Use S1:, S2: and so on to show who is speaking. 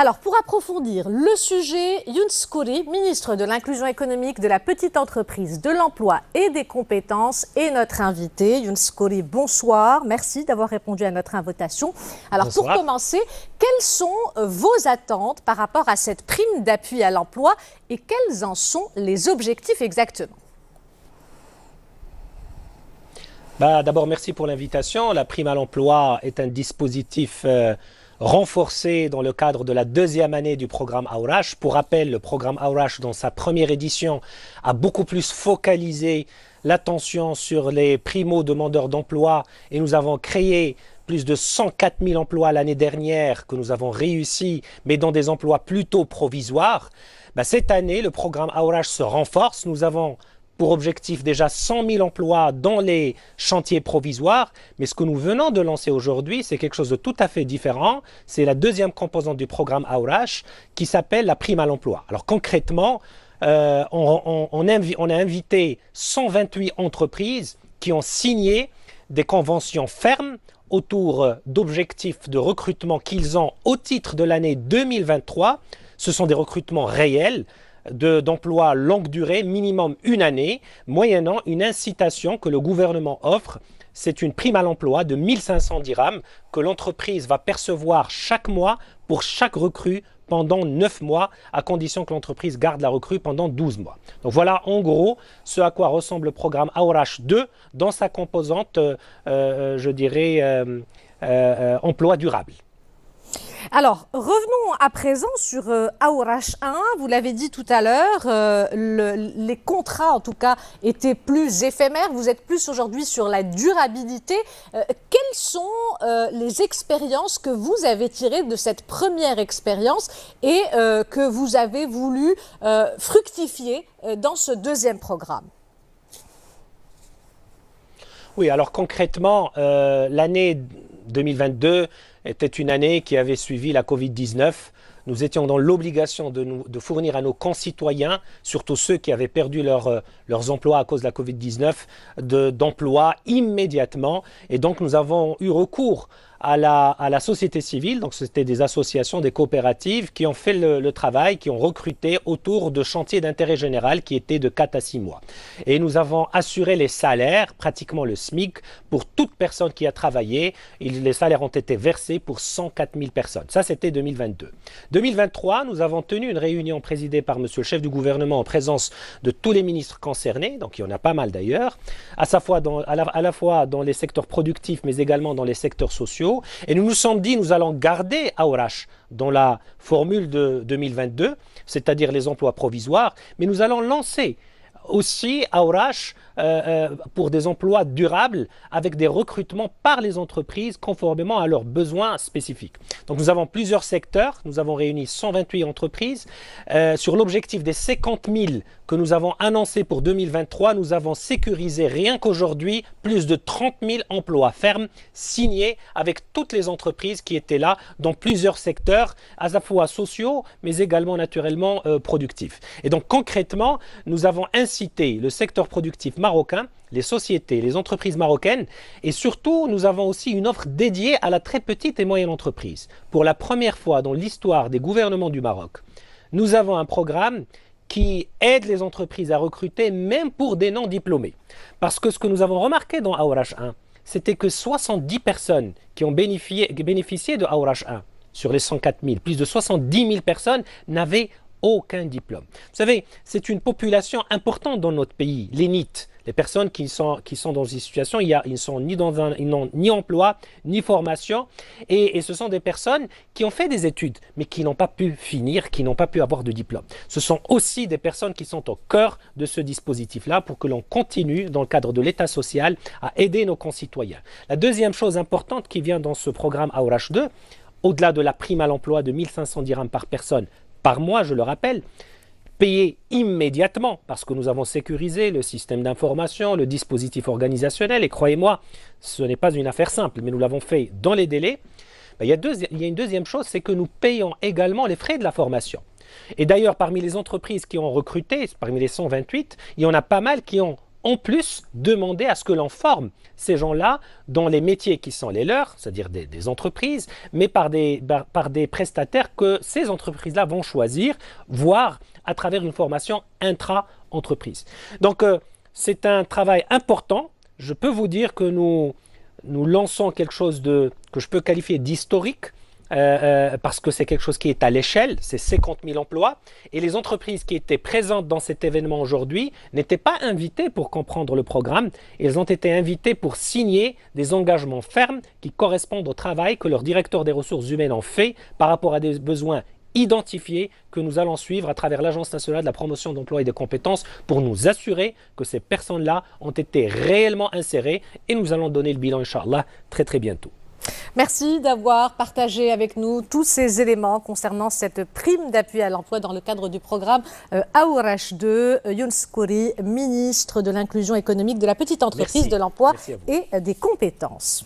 S1: Alors, pour approfondir le sujet, Younes Khoury, ministre de l'Inclusion économique, de la petite entreprise, de l'emploi et des compétences, est notre invité. Younes Khoury, bonsoir. Merci d'avoir répondu à notre invitation. Alors, bonsoir. Pour commencer, quelles sont vos attentes par rapport à cette prime d'appui à l'emploi et quels en sont les objectifs exactement?
S2: D'abord, merci pour l'invitation. La prime à l'emploi est un dispositif renforcé dans le cadre de la deuxième année du programme Aourache. Pour rappel, le programme Aourache, dans sa première édition, a beaucoup plus focalisé l'attention sur les primo-demandeurs d'emploi et nous avons créé plus de 104 000 emplois l'année dernière que nous avons réussi, mais dans des emplois plutôt provisoires. Cette année, le programme Aourache se renforce. Nous avons pour objectif déjà 100 000 emplois dans les chantiers provisoires. Mais ce que nous venons de lancer aujourd'hui, c'est quelque chose de tout à fait différent. C'est la deuxième composante du programme Aourache qui s'appelle la prime à l'emploi. Alors concrètement, on a invité 128 entreprises qui ont signé des conventions fermes autour d'objectifs de recrutement qu'ils ont au titre de l'année 2023. Ce sont des recrutements réels d'emplois longue durée, minimum une année, moyennant une incitation que le gouvernement offre. C'est une prime à l'emploi de 1500 dirhams que l'entreprise va percevoir chaque mois pour chaque recrue pendant 9 mois, à condition que l'entreprise garde la recrue pendant 12 mois. Donc voilà en gros ce à quoi ressemble le programme Aourache 2 dans sa composante, je dirais, emploi durable.
S1: Alors, revenons à présent sur Aourache 1. Vous l'avez dit tout à l'heure, les contrats, en tout cas, étaient plus éphémères. Vous êtes plus aujourd'hui sur la durabilité. Quelles sont les expériences que vous avez tirées de cette première expérience et que vous avez voulu fructifier dans ce deuxième programme?
S2: Oui, alors concrètement, l'année 2022 était une année qui avait suivi la Covid-19. Nous étions dans l'obligation de fournir à nos concitoyens, surtout ceux qui avaient perdu leurs emplois à cause de la Covid-19, d'emplois immédiatement. Et donc nous avons eu recours à la société civile, donc c'était des associations, des coopératives qui ont fait le travail, qui ont recruté autour de chantiers d'intérêt général qui étaient de 4 à 6 mois. Et nous avons assuré les salaires, pratiquement le SMIC, pour toute personne qui a travaillé. Les salaires ont été versés pour 104 000 personnes. Ça, c'était 2022. 2023, nous avons tenu une réunion présidée par monsieur le chef du gouvernement en présence de tous les ministres concernés, donc il y en a pas mal d'ailleurs, à la fois dans les secteurs productifs, mais également dans les secteurs sociaux. Et nous nous sommes dit, nous allons garder Aourache dans la formule de 2022, c'est-à-dire les emplois provisoires, mais nous allons lancer aussi Aourache pour des emplois durables avec des recrutements par les entreprises conformément à leurs besoins spécifiques. Donc nous avons plusieurs secteurs, nous avons réuni 128 entreprises. Sur l'objectif des 50 000 que nous avons annoncé pour 2023, nous avons sécurisé rien qu'aujourd'hui plus de 30 000 emplois fermes signés avec toutes les entreprises qui étaient là dans plusieurs secteurs, à la fois sociaux mais également naturellement productifs. Et donc concrètement, nous avons incité le secteur productif marocain, les sociétés, les entreprises marocaines et surtout nous avons aussi une offre dédiée à la très petite et moyenne entreprise. Pour la première fois dans l'histoire des gouvernements du Maroc, nous avons un programme qui aide les entreprises à recruter même pour des non-diplômés. Parce que ce que nous avons remarqué dans Aourache 1, c'était que 70 personnes qui ont bénéficié de Aourache 1 sur les 104 000, plus de 70 000 personnes n'avaient aucun diplôme. Vous savez, c'est une population importante dans notre pays, les NEET, les personnes qui sont dans une situation, ils n'ont ni emploi, ni formation, et ce sont des personnes qui ont fait des études, mais qui n'ont pas pu finir, qui n'ont pas pu avoir de diplôme. Ce sont aussi des personnes qui sont au cœur de ce dispositif-là pour que l'on continue, dans le cadre de l'État social, à aider nos concitoyens. La deuxième chose importante qui vient dans ce programme Aourache 2, au-delà de la prime à l'emploi de 1500 dirhams par personne, par mois, je le rappelle, payé immédiatement parce que nous avons sécurisé le système d'information, le dispositif organisationnel et croyez-moi, ce n'est pas une affaire simple, mais nous l'avons fait dans les délais. Il y a une deuxième chose, c'est que nous payons également les frais de la formation. Et d'ailleurs, parmi les entreprises qui ont recruté, parmi les 128, il y en a pas mal qui ont en plus demander à ce que l'on forme ces gens-là dans les métiers qui sont les leurs, c'est-à-dire des entreprises, mais par des prestataires que ces entreprises-là vont choisir, voire à travers une formation intra-entreprise. Donc, c'est un travail important. Je peux vous dire que nous lançons quelque chose que je peux qualifier d'historique, parce que c'est quelque chose qui est à l'échelle, c'est 50 000 emplois, et les entreprises qui étaient présentes dans cet événement aujourd'hui n'étaient pas invitées pour comprendre le programme, elles ont été invitées pour signer des engagements fermes qui correspondent au travail que leur directeur des ressources humaines ont fait par rapport à des besoins identifiés que nous allons suivre à travers l'Agence nationale de la promotion d'emploi et des compétences pour nous assurer que ces personnes-là ont été réellement insérées, et nous allons donner le bilan, Inch'Allah, très très bientôt.
S1: Merci d'avoir partagé avec nous tous ces éléments concernant cette prime d'appui à l'emploi dans le cadre du programme Aourache 2. Younes Khoury, ministre de l'inclusion économique, de la petite entreprise, de l'emploi et des compétences.